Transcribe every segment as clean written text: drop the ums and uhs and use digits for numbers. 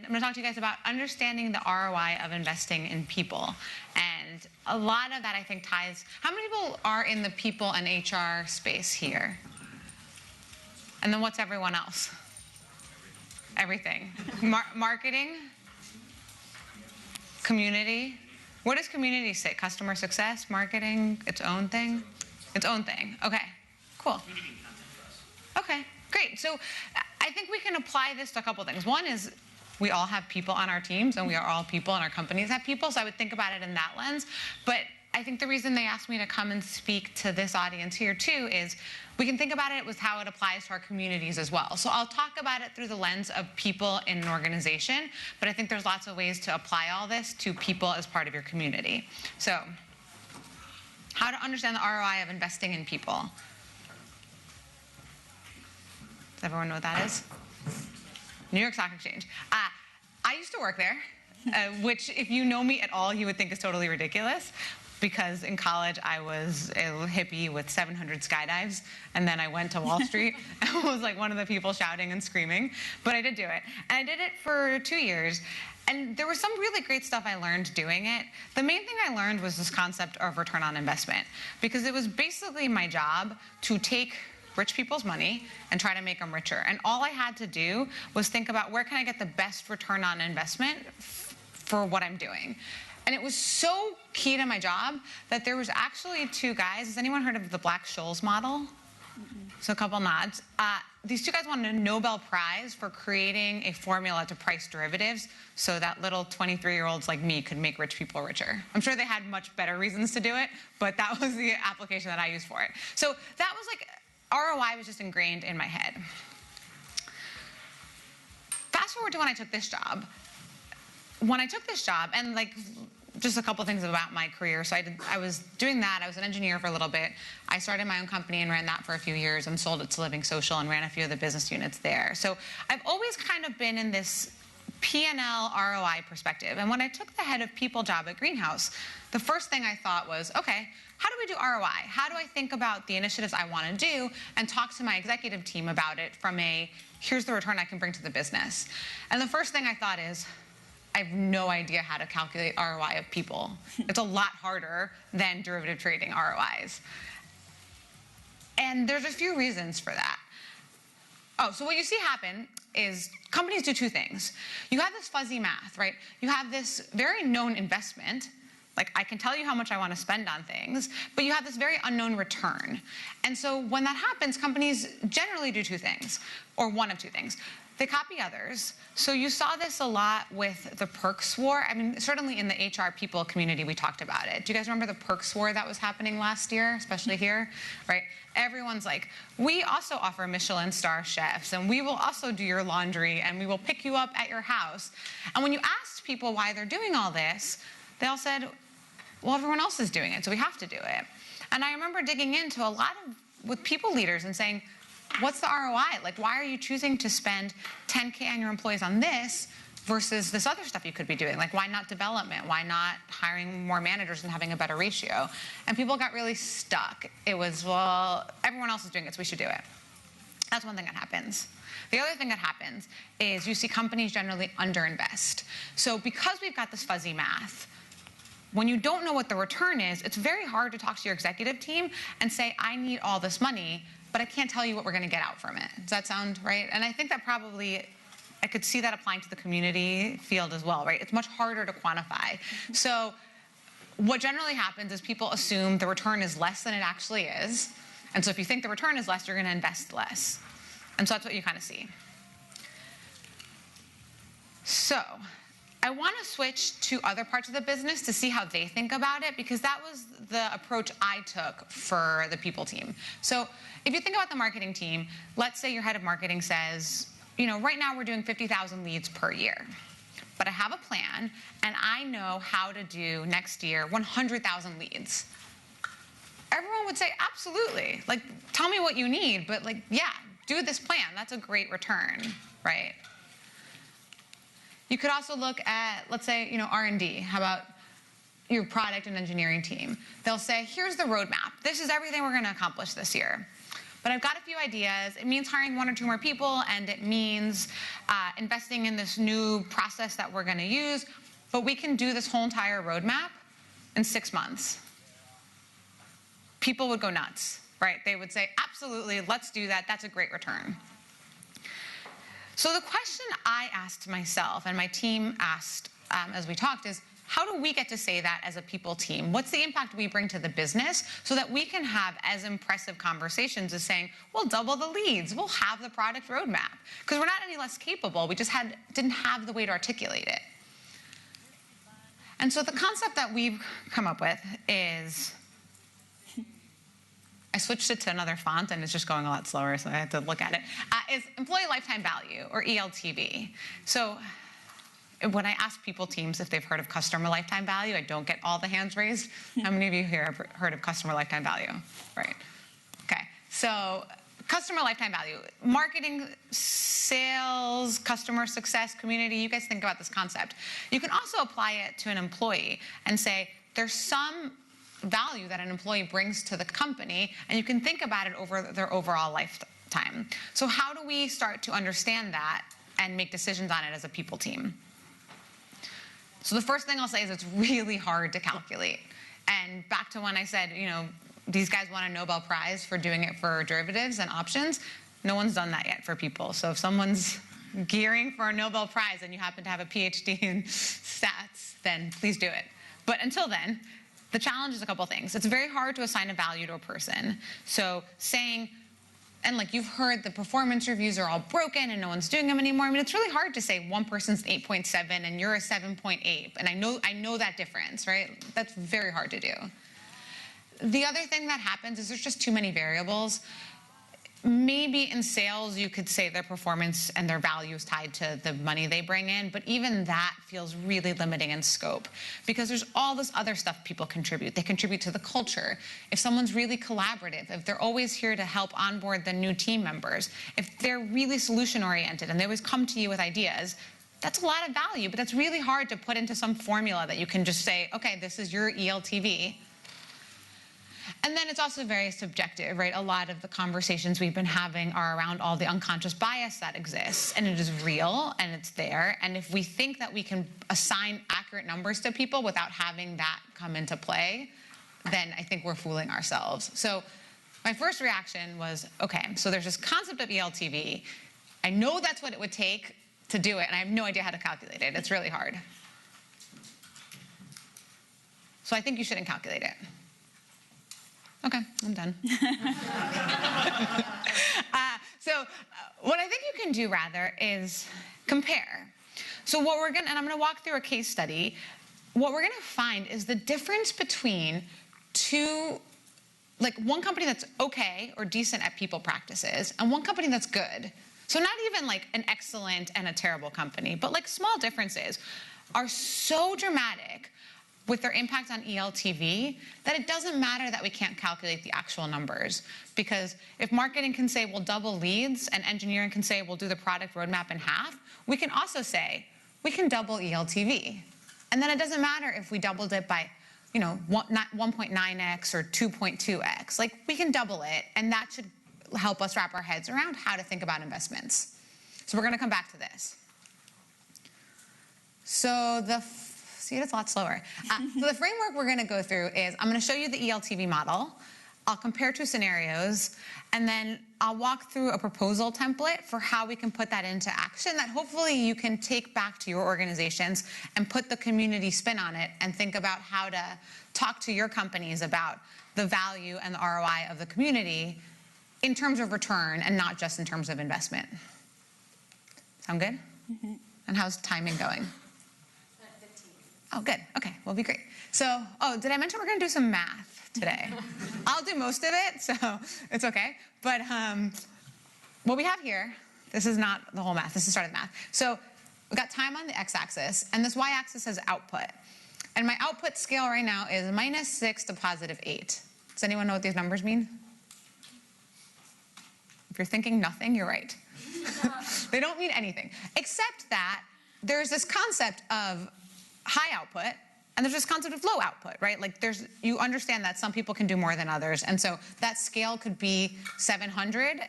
I'm going to talk to you guys about understanding the ROI of investing in people. And a lot of that, I think, ties... How many people are in the people and HR space here? And then what's everyone else? Everything. Marketing? Community? Where does community sit? Customer success? Marketing? Its own thing? Its own thing. Okay, cool. Okay, great. So I think we can apply this to a couple things. One is we all have people on our teams, and we are all people, and our companies have people, so I would think about it in that lens. But I think the reason they asked me to come and speak to this audience here, too, is we can think about it with how it applies to our communities as well. So I'll talk about it through the lens of people in an organization, but I think there's lots of ways to apply all this to people as part of your community. So how to understand the ROI of investing in people. Does everyone know what that is? New York Stock Exchange. I used to work there, which if you know me at all, you would think is totally ridiculous. Because in college, I was a hippie with 700 skydives, and then I went to Wall Street and was like one of the people shouting and screaming. But I did do it. And I did it for 2 years. And there was some really great stuff I learned doing it. The main thing I learned was this concept of return on investment. Because it was basically my job to take rich people's money and try to make them richer. And all I had to do was think about where can I get the best return on investment for what I'm doing. And it was so key to my job that there was actually 2 guys. Has anyone heard of the Black-Scholes model? Mm-hmm. So a couple nods. These 2 guys won a Nobel Prize for creating a formula to price derivatives so that little 23-year-olds like me could make rich people richer. I'm sure they had much better reasons to do it, but that was the application that I used for it. So that was like, ROI was just ingrained in my head. Fast forward to when I took this job. When I took this job, and like just a couple things about my career. So I was doing that. I was an engineer for a little bit. I started my own company and ran that for a few years and sold it to Living Social and ran a few of the business units there. So I've always kind of been in this P&L ROI perspective. And when I took the head of people job at Greenhouse, the first thing I thought was, okay, how do we do ROI? How do I think about the initiatives I want to do and talk to my executive team about it from a, here's the return I can bring to the business? And the first thing I thought is, I have no idea how to calculate ROI of people. It's a lot harder than derivative trading ROIs. And there's a few reasons for that. Oh, so what you see happen is companies do 2 things. You have this fuzzy math, right? You have this very known investment, like I can tell you how much I want to spend on things, but you have this very unknown return. And so when that happens, companies generally do 2 things, or one of 2 things. They copy others. So you saw this a lot with the perks war. I mean, certainly in the HR people community, we talked about it. Do you guys remember the perks war that was happening last year, especially here, right? Everyone's like, we also offer Michelin star chefs, and we will also do your laundry, and we will pick you up at your house. And when you asked people why they're doing all this, they all said, well, everyone else is doing it, so we have to do it. And I remember digging into a lot with people leaders and saying, what's the ROI? Like, why are you choosing to spend $10K on your employees on this versus this other stuff you could be doing? Like, why not development? Why not hiring more managers and having a better ratio? And people got really stuck. It was, well, everyone else is doing it, so we should do it. That's one thing that happens. The other thing that happens is you see companies generally underinvest. So because we've got this fuzzy math, when you don't know what the return is, it's very hard to talk to your executive team and say, I need all this money, but I can't tell you what we're going to get out from it. Does that sound right? And I think that probably, I could see that applying to the community field as well, right? It's much harder to quantify. So what generally happens is people assume the return is less than it actually is. And so if you think the return is less, you're going to invest less. And so that's what you kind of see. So I want to switch to other parts of the business to see how they think about it, because that was the approach I took for the people team. So if you think about the marketing team, let's say your head of marketing says, you know, right now we're doing 50,000 leads per year, but I have a plan and I know how to do next year 100,000 leads. Everyone would say, absolutely. Like, tell me what you need, but like, yeah, do this plan. That's a great return, right? You could also look at, let's say, you know, R&D. How about your product and engineering team? They'll say, here's the roadmap. This is everything we're going to accomplish this year. but I've got a few ideas. It means hiring 1 or 2 more people, and it means investing in this new process that we're going to use, but we can do this whole entire roadmap in 6 months. People would go nuts, right? They would say, absolutely, let's do that. That's a great return. So the question I asked myself and my team asked as we talked is, how do we get to say that as a people team? What's the impact we bring to the business so that we can have as impressive conversations as saying, we'll double the leads, we'll have the product roadmap? Because we're not any less capable, we just didn't have the way to articulate it. And so the concept that we've come up with is, I switched it to another font and it's just going a lot slower, so I had to look at it, is employee lifetime value, or ELTV. So when I ask people teams if they've heard of customer lifetime value, I don't get all the hands raised. How many of you here have heard of customer lifetime value? Right. Okay. So customer lifetime value, marketing, sales, customer success, community, you guys think about this concept. You can also apply it to an employee and say, there's some value that an employee brings to the company, and you can think about it over their overall lifetime. So how do we start to understand that and make decisions on it as a people team? So the first thing I'll say is it's really hard to calculate. And back to when I said, these guys won a Nobel Prize for doing it for derivatives and options. No one's done that yet for people. So if someone's gearing for a Nobel Prize and you happen to have a PhD in stats, then please do it. But until then, the challenge is a couple things. It's very hard to assign a value to a person. So saying, and you've heard the performance reviews are all broken and no one's doing them anymore. I mean, it's really hard to say one person's 8.7 and you're a 7.8. And I know that difference, right? That's very hard to do. The other thing that happens is there's just too many variables. Maybe in sales, you could say their performance and their value is tied to the money they bring in, but even that feels really limiting in scope because there's all this other stuff people contribute. They contribute to the culture. If someone's really collaborative, if they're always here to help onboard the new team members, if they're really solution-oriented and they always come to you with ideas, that's a lot of value, but that's really hard to put into some formula that you can just say, okay, this is your ELTV. And then it's also very subjective, right? A lot of the conversations we've been having are around all the unconscious bias that exists, and it is real, and it's there. And if we think that we can assign accurate numbers to people without having that come into play, then I think we're fooling ourselves. So my first reaction was, okay, so there's this concept of ELTV. I know that's what it would take to do it, and I have no idea how to calculate it. It's really hard. So I think you shouldn't calculate it. Okay, I'm done. So what I think you can do rather is compare. So what we're gonna, and I'm gonna walk through a case study. What we're gonna find is the difference between one company that's okay or decent at people practices and one company that's good. So not even an excellent and a terrible company, but small differences are so dramatic with their impact on ELTV, that it doesn't matter that we can't calculate the actual numbers. Because if marketing can say we'll double leads and engineering can say we'll do the product roadmap in half, we can also say we can double ELTV. And then it doesn't matter if we doubled it by 1.9x or 2.2x. We can double it, and that should help us wrap our heads around how to think about investments. So we're gonna come back to this. So see, it's a lot slower. So the framework we're going to go through is I'm going to show you the ELTV model. I'll compare 2 scenarios, and then I'll walk through a proposal template for how we can put that into action that hopefully you can take back to your organizations and put the community spin on it and think about how to talk to your companies about the value and the ROI of the community in terms of return and not just in terms of investment. Sound good? Mm-hmm. And how's timing going? Oh, good. Okay, we'll be great. So, did I mention we're going to do some math today? I'll do most of it, so it's okay. But what we have here, this is not the whole math. This is start of math. So we've got time on the x-axis, and this y-axis has output. And my output scale right now is -6 to +8. Does anyone know what these numbers mean? If you're thinking nothing, you're right. They don't mean anything, except that there's this concept of high output And there's this concept of low output, right? Like you understand that some people can do more than others. And so that scale could be 700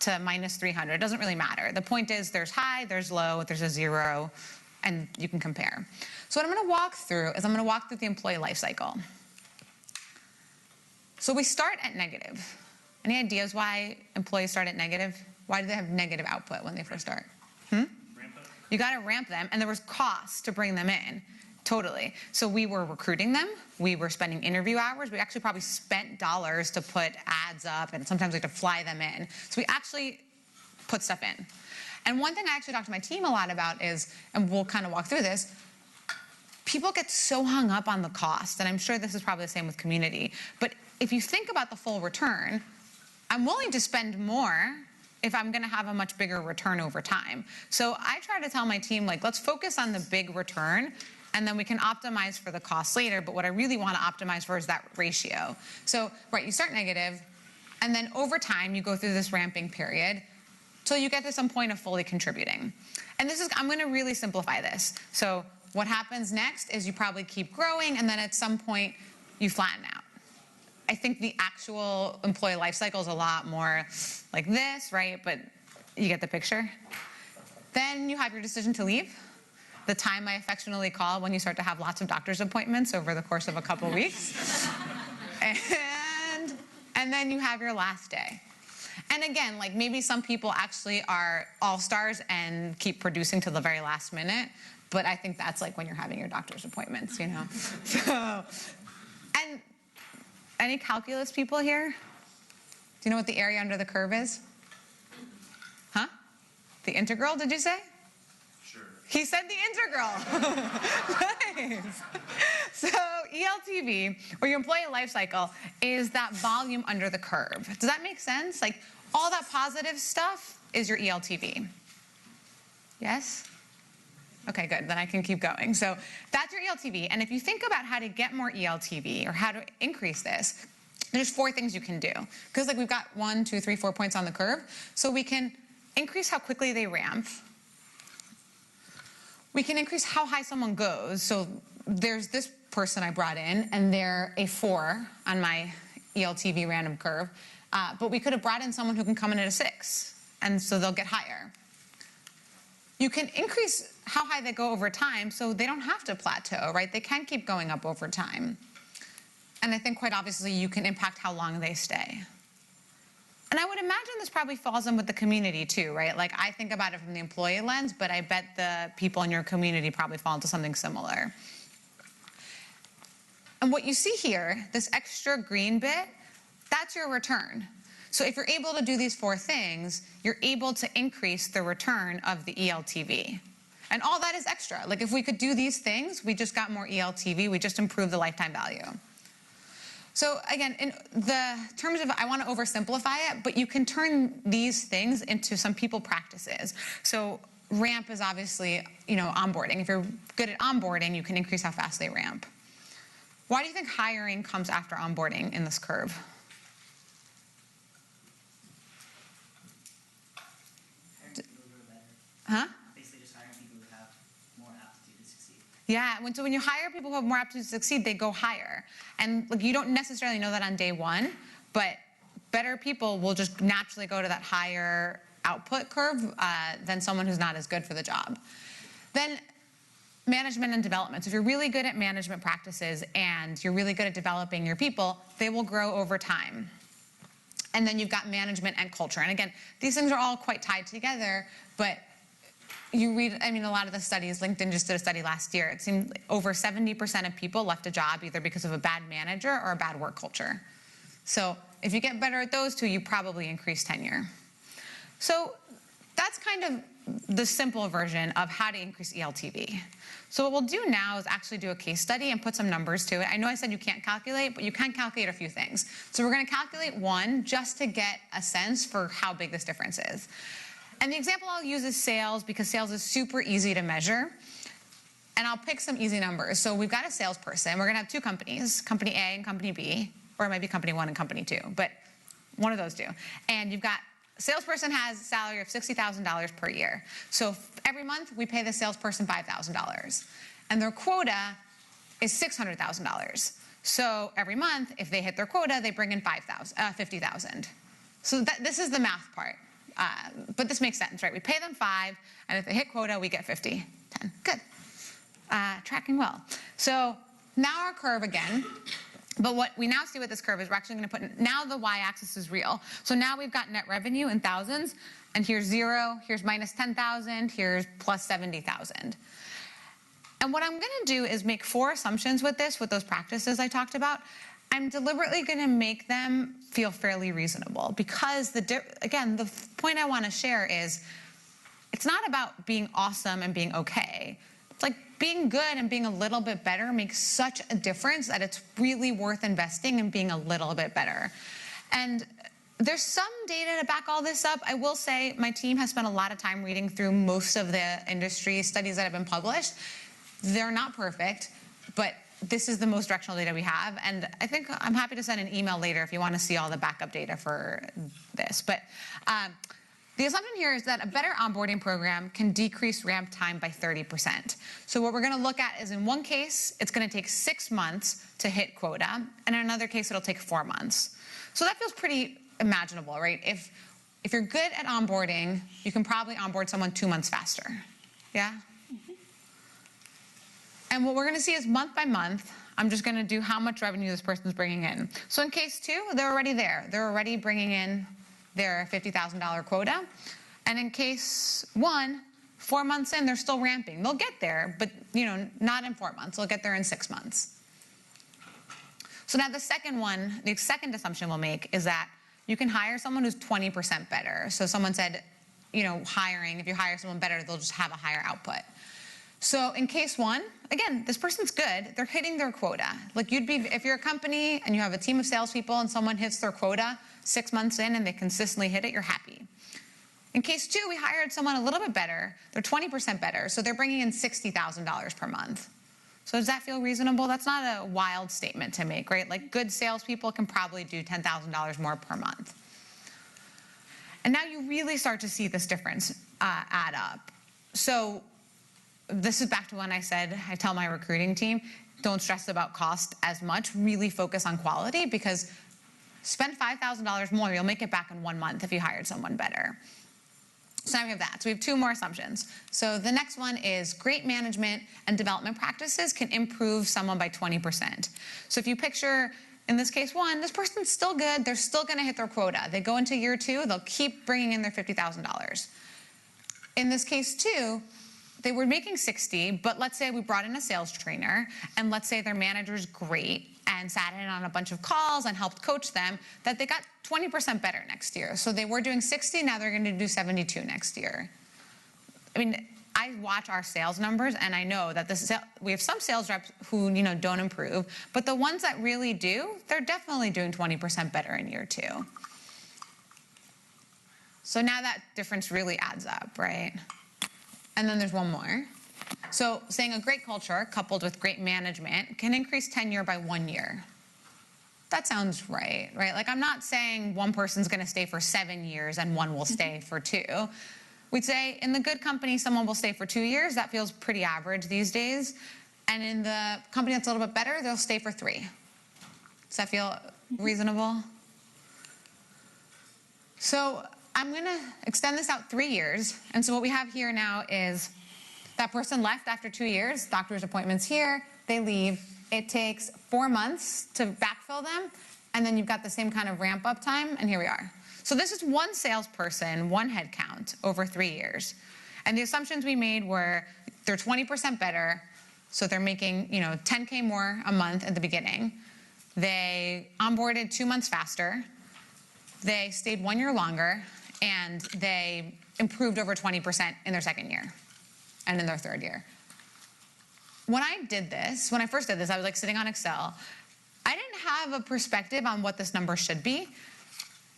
to minus 300. It doesn't really matter. The point is there's high, there's low, there's a 0, and you can compare. So what I'm going to walk through is I'm going to walk through the employee life cycle. So we start at negative. Any ideas why employees start at negative? Why do they have negative output when they first start? You got to ramp them, and there was costs to bring them in. Totally. So we were recruiting them. We were spending interview hours. We actually probably spent dollars to put ads up, and sometimes we had to fly them in. So we actually put stuff in. And one thing I actually talk to my team a lot about is, and we'll kind of walk through this, people get so hung up on the cost, and I'm sure this is probably the same with community. But if you think about the full return, I'm willing to spend more if I'm going to have a much bigger return over time. So I try to tell my team, like, let's focus on the big return, and then we can optimize for the cost later. But what I really want to optimize for is that ratio. So, right, you start negative, and then over time, you go through this ramping period till you get to some point of fully contributing. And I'm going to really simplify this. So what happens next is you probably keep growing, and then at some point, you flatten out. I think the actual employee life cycle is a lot more like this, right? But you get the picture. Then you have your decision to leave. The time I affectionately call when you start to have lots of doctor's appointments over the course of a couple weeks. And then you have your last day. And again, like maybe some people actually are all-stars and keep producing till the very last minute, but I think that's like when you're having your doctor's appointments, you know? So, and any calculus people here? Do you know what the area under the curve is? Huh? The integral, did you say? Sure. He said the integral. Nice. So ELTV, or your employee life cycle, is that volume under the curve. Does that make sense? Like all that positive stuff is your ELTV. Yes? Okay, good. Then I can keep going. So that's your ELTV. And if you think about how to get more ELTV or how to increase this, there's 4 things you can do. Because like we've got 1, 2, 3, 4 points on the curve. So we can increase how quickly they ramp. We can increase how high someone goes. So there's this person I brought in, and they're a 4 on my ELTV random curve. But we could have brought in someone who can come in at a 6, and so they'll get higher. You can increase how high they go over time, so they don't have to plateau, right? They can keep going up over time. And I think quite obviously you can impact how long they stay. And I would imagine this probably falls in with the community too, right? Like I think about it from the employee lens, but I bet the people in your community probably fall into something similar. And what you see here, this extra green bit, that's your return. So if you're able to do these 4 things, you're able to increase the return of the ELTV. And all that is extra. Like if we could do these things, we just got more ELTV, we just improved the lifetime value. So again, in the terms of, I want to oversimplify it, but you can turn these things into some people practices. So ramp is obviously, onboarding. If you're good at onboarding, you can increase how fast they ramp. Why do you think hiring comes after onboarding in this curve? Huh? Basically just hiring people who have more aptitude to succeed. Yeah, so when you hire people who have more aptitude to succeed, they go higher. And like, you don't necessarily know that on day 1, but better people will just naturally go to that higher output curve than someone who's not as good for the job. Then management and development. So if you're really good at management practices and you're really good at developing your people, they will grow over time. And then you've got management and culture. And again, these things are all quite tied together, but you read, a lot of the studies, LinkedIn just did a study last year. It seemed like over 70% of people left a job either because of a bad manager or a bad work culture. So if you get better at those 2, you probably increase tenure. So that's kind of the simple version of how to increase ELTV. So what we'll do now is actually do a case study and put some numbers to it. I know I said you can't calculate, but you can calculate a few things. So we're going to calculate 1 just to get a sense for how big this difference is. And the example I'll use is sales, because sales is super easy to measure. And I'll pick some easy numbers. So we've got a salesperson. We're going to have 2 companies, company A and company B, or it might be company 1 and company 2, but one of those 2. And you've got salesperson has a salary of $60,000 per year. So every month we pay the salesperson $5,000. And their quota is $600,000. So every month, if they hit their quota, they bring in $50,000. So this is the math part. But this makes sense, right? We pay them 5, and if they hit quota, we get 50. 10. Good. Tracking well. So now our curve again. But what we now see with this curve is we're actually going to put, now the y-axis is real. So now we've got net revenue in thousands, and here's 0, here's minus 10,000, here's plus 70,000. And what I'm going to do is make 4 assumptions with this, with those practices I talked about. I'm deliberately going to make them feel fairly reasonable because, again, the point I want to share is it's not about being awesome and being okay. It's like being good and being a little bit better makes such a difference that it's really worth investing in being a little bit better. And there's some data to back all this up. I will say my team has spent a lot of time reading through most of the industry studies that have been published. They're not perfect, but this is the most directional data we have. And I think I'm happy to send an email later if you want to see all the backup data for this. But the assumption here is that a better onboarding program can decrease ramp time by 30%. So what we're going to look at is in one case, it's going to take 6 months to hit quota. And in another case, it'll take 4 months. So that feels pretty imaginable, right? If you're good at onboarding, you can probably onboard someone 2 months faster. Yeah? And what we're going to see is month by month, I'm just going to do how much revenue this person's bringing in. So in case 2, they're already there. They're already bringing in their $50,000 quota. And in case 1, 4 months in, they're still ramping. They'll get there, but not in 4 months. They'll get there in 6 months. So now the second assumption we'll make is that you can hire someone who's 20% better. So someone said, hiring, if you hire someone better, they'll just have a higher output. So in case 1, again, this person's good. They're hitting their quota. Like if you're a company and you have a team of salespeople and someone hits their quota 6 months in and they consistently hit it, you're happy. In case 2, we hired someone a little bit better. They're 20% better, so they're bringing in $60,000 per month. So does that feel reasonable? That's not a wild statement to make, right? Like good salespeople can probably do $10,000 more per month. And now you really start to see this difference add up. So this is back to when I said, I tell my recruiting team, don't stress about cost as much, really focus on quality because spend $5,000 more, you'll make it back in 1 month if you hired someone better. So now we have that. So we have 2 more assumptions. So the next one is great management and development practices can improve someone by 20%. So if you picture, in this case 1, this person's still good, they're still going to hit their quota. They go into year 2, they'll keep bringing in their $50,000. In this case 2, they were making 60, but let's say we brought in a sales trainer, and let's say their manager's great and sat in on a bunch of calls and helped coach them, that they got 20% better next year. So they were doing 60, now they're going to do 72 next year. I mean, I watch our sales numbers, and I know that we have some sales reps who don't improve, but the ones that really do, they're definitely doing 20% better in year 2. So now that difference really adds up, right? And then there's one more. So saying a great culture coupled with great management can increase tenure by 1 year. That sounds right? Like I'm not saying one person's going to stay for 7 years and one will stay for 2. We'd say in the good company, someone will stay for 2 years. That feels pretty average these days. And in the company that's a little bit better, they'll stay for 3. Does that feel reasonable? So I'm going to extend this out 3 years. And so what we have here now is that person left after 2 years, doctor's appointments here, they leave. It takes 4 months to backfill them. And then you've got the same kind of ramp up time. And here we are. So this is 1 salesperson, 1 headcount over 3 years. And the assumptions we made were they're 20% better. So they're making, $10K more a month at the beginning. They onboarded 2 months faster. They stayed 1 year longer. And they improved over 20% in their 2nd year and in their 3rd year. When I first did this, I was like sitting on Excel. I didn't have a perspective on what this number should be.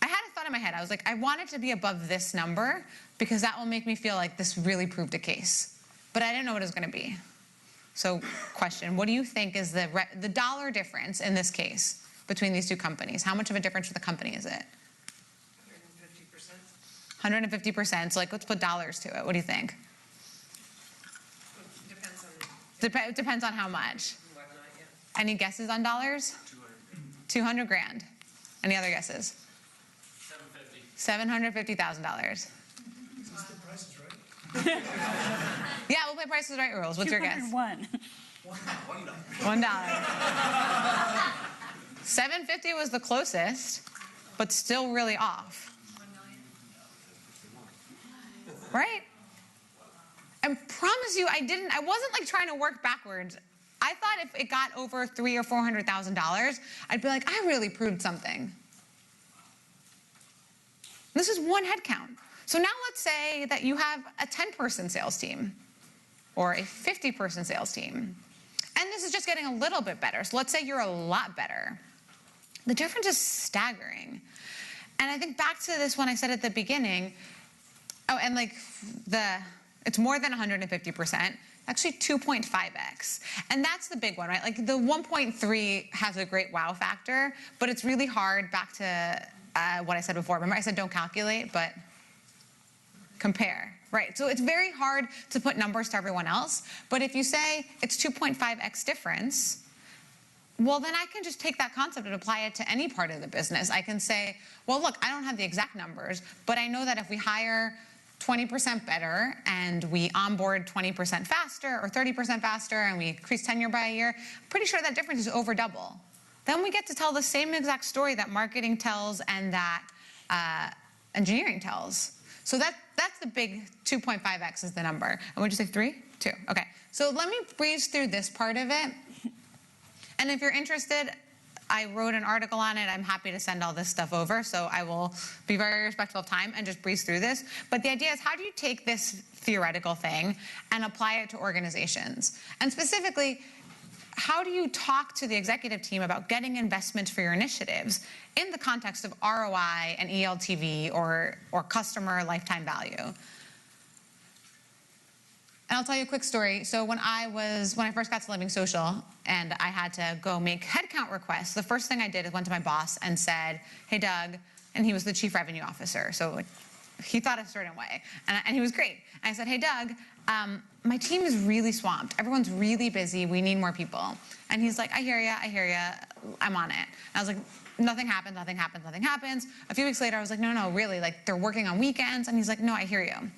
I had a thought in my head. I was like, I want it to be above this number because that will make me feel like this really proved a case. But I didn't know what it was going to be. So question, what do you think is the dollar difference in this case between these 2 companies? How much of a difference for the company is it? 150%. So let's put dollars to it. What do you think? Depends on Depends on how much. whatnot, Any guesses on dollars? 200 grand. Any other guesses? $750,000. Is this the Price is Right? Yeah, we'll play Price is Right rules. What's your guess? 201. $1. 750 was the closest, but still really off. Right? I promise you, I wasn't like trying to work backwards. I thought if it got over $300,000 or $400,000, I'd be like, I really proved something. This is one headcount. So now let's say that you have a 10-person sales team or a 50-person sales team. And this is just getting a little bit better. So let's say you're a lot better. The difference is staggering. And I think back to this one I said at the beginning. Oh, and like it's more than 150%, actually 2.5x. And that's the big one, right? Like the 1.3 has a great wow factor, but it's really hard, back to what I said before. Remember I said don't calculate, but compare, right? So it's very hard to put numbers to everyone else, but if you say it's 2.5x difference, well, then I can just take that concept and apply it to any part of the business. I can say, well, look, I don't have the exact numbers, but I know that if we hire 20% better and we onboard 20% faster or 30% faster and we increase tenure by a year, I'm pretty sure that difference is over double. Then we get to tell the same exact story that marketing tells and that engineering tells. So that's the big 2.5x is the number. And would you say 3? 2. Okay. So let me breeze through this part of it. And if you're interested, I wrote an article on it. I'm happy to send all this stuff over. So I will be very respectful of time and just breeze through this. But the idea is, how do you take this theoretical thing and apply it to organizations? And specifically, how do you talk to the executive team about getting investment for your initiatives in the context of ROI and ELTV or customer lifetime value? And I'll tell you a quick story. So when I first got to Living Social and I had to go make headcount requests, the first thing I did is went to my boss and said, hey, Doug, and he was the chief revenue officer. So like, he thought a certain way, and he was great. And I said, hey, Doug, my team is really swamped. Everyone's really busy. We need more people. And he's like, I hear you. I'm on it. And I was like, nothing happens. A few weeks later, I was like, no, really, like they're working on weekends. And he's like, no, I hear you.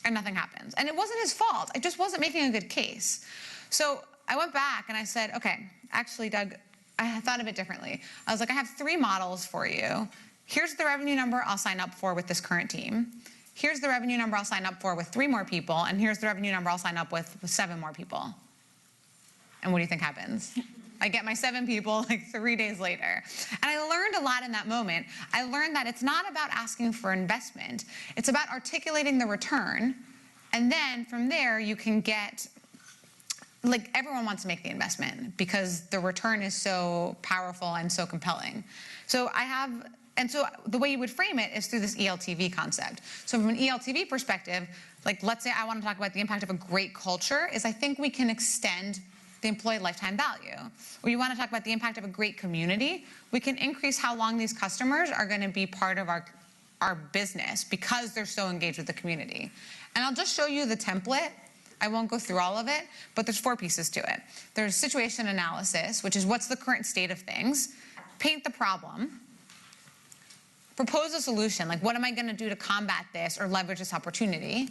And nothing happens. And it wasn't his fault. I just wasn't making a good case. So I went back and I said, okay, actually, Doug, I thought of it differently. I was like, I have 3 models for you. Here's the revenue number I'll sign up for with this current team. Here's the revenue number I'll sign up for with 3 more people. And here's the revenue number I'll sign up with 7 more people. And what do you think happens? I get my 7 people like 3 days later. And I learned a lot in that moment. I learned that it's not about asking for investment. It's about articulating the return. And then from there, you can get, like, everyone wants to make the investment because the return is so powerful and so compelling. So the way you would frame it is through this ELTV concept. So from an ELTV perspective, like, let's say I want to talk about the impact of a great culture, is I think we can extend the employee lifetime value. Or you want to talk about the impact of a great community, we can increase how long these customers are going to be part of our business because they're so engaged with the community. And I'll just show you the template. I won't go through all of it, but there's 4 pieces to it. There's situation analysis, which is what's the current state of things, paint the problem, propose a solution, like what am I going to do to combat this or leverage this opportunity.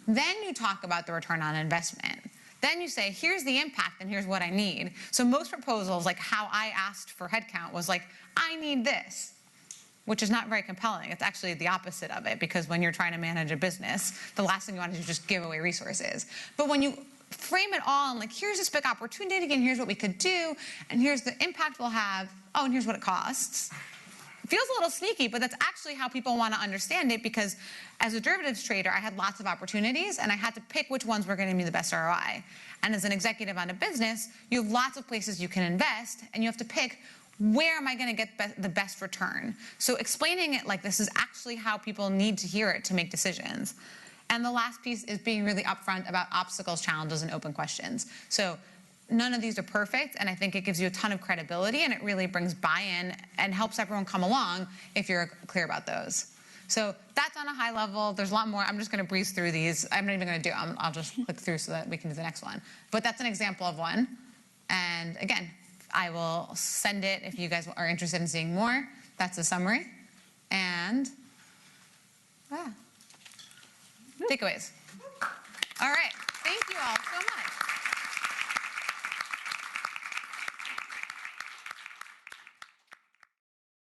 Then you talk about the return on investment. Then you say, here's the impact and here's what I need. So most proposals, like how I asked for headcount, was like, I need this, which is not very compelling. It's actually the opposite of it, because when you're trying to manage a business, the last thing you want to do is just give away resources. But when you frame it all and like, here's this big opportunity and here's what we could do and here's the impact we'll have, oh, and here's what it costs. It feels a little sneaky, but that's actually how people want to understand it, because as a derivatives trader, I had lots of opportunities and I had to pick which ones were going to be the best ROI. And as an executive on a business, you have lots of places you can invest and you have to pick, where am I going to get the best return? So explaining it like this is actually how people need to hear it to make decisions. And the last piece is being really upfront about obstacles, challenges, and open questions. So none of these are perfect, and I think it gives you a ton of credibility, and it really brings buy-in and helps everyone come along if you're clear about those. So that's on a high level. There's a lot more. I'm just going to breeze through these. I'm not even going to do it. I'll just click through so that we can do the next one. But that's an example of one. And again, I will send it if you guys are interested in seeing more. That's the summary. And takeaways. All right. Thank you all so much.